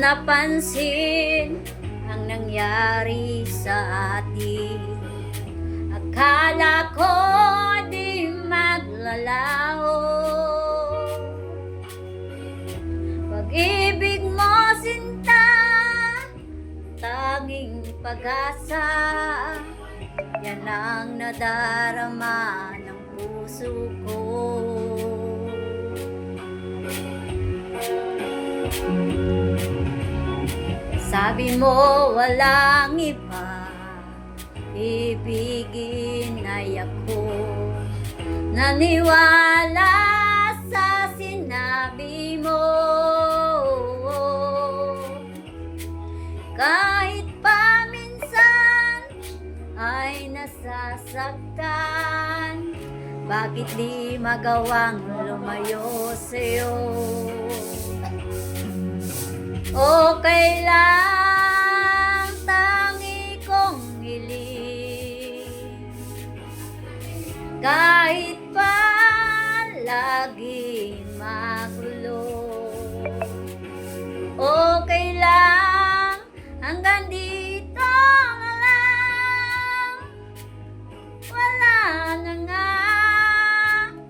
napansin ang nangyari sa atin. Akala ko di maglalaho, pag-ibig mo sinta, tanging pag-asa. Yan ang nadarama ng puso ko. Sabi mo walang iba, ibigin ay ako. Naniwala sa sinabi mo, kahit pa minsan ay nasasaktan. Bakit di magawang lumayo sa'yo? Okay lang, tangi kong hiling, kahit pa lagi magulo. Okay lang, hanggang dito na lang. Wala na nga,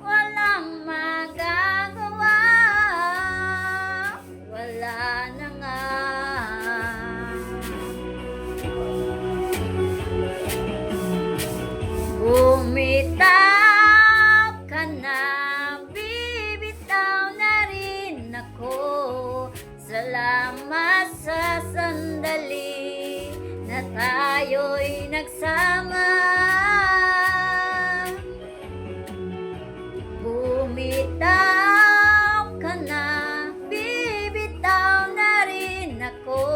walang magagawa. Wala na nga. Bumitaw ka na, bibitaw na rin ako. Salamat sa sandali na tayo'y nagsama. Bumitaw ka na, bibitaw na rin ako.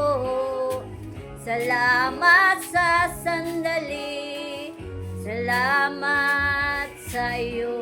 Salamat sa sandali, salamat sa iyo.